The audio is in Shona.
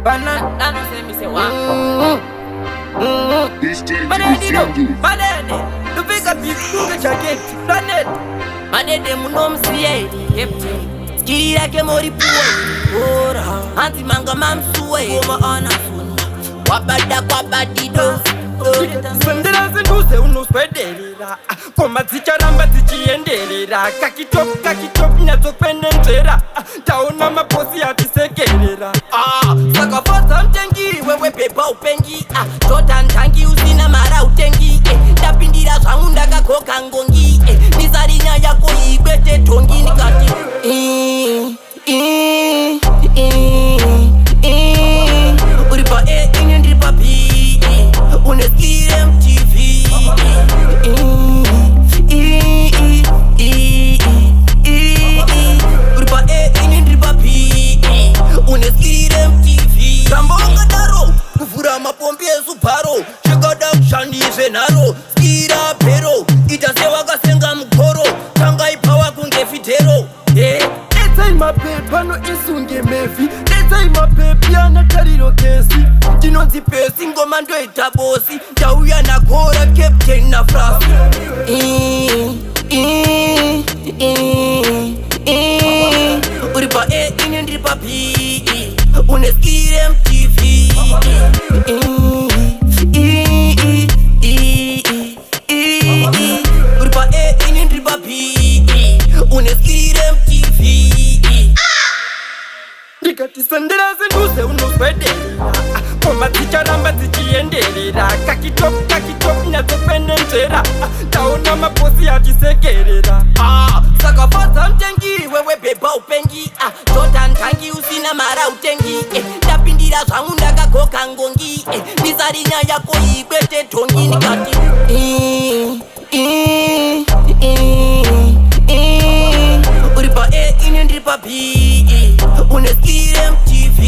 Banana say me say what? Madede, the bigger people get your gate, planet. Madede munom siye, kepte. Skira ke mori puwe, ora. Anti manga mamsuwe, oma ana funa. Wabadido. Sendera zenduze unospedelera. Koma zicharamba zichiendelera. Kakitop nyazokwenenzera. Taona maposi atisekelera. Sakafata mtengi wewe pepa upengi. Tota ntangi usina mara utengi. Tapindira zvangu ndakakoka ngongi. Nizarinya yako ibete tongi nikati. Uripa ine ndripa pi. Uneskire MTV. Uripa ine ndripa pi. Uneskire MTV. Tambonga daro kuvura mapombi ezuparo. Chikoda kushandise naro. Skira PaEro itasewa kasenga mukoro. Tanga ipawa kunge fitero. Let's mapepa no isunge mevi. Let's mapepi anatariro kesi. Tinonzi pesi ngoma ndo itabosi. Tauya na kora captain na Frass. Uripa ine ndripa pi. Uneskire MTV. Uripa ine ndripa pi. Uneskire MTV. Ndikatisendera zenduze unospedelera. Koma zicharamba zichiendelera. Kakitop nyazokwenenzera. Taona maposi atisekelera. Sakafata mtengi wewe pepa upengi. Tota ntangi usina mara utengi. Tapindira zvangu ndakakoka ngongi. Nizarinya yako ibete tongi nikati. Uripa ine ndripa pi. Uneskire MTV.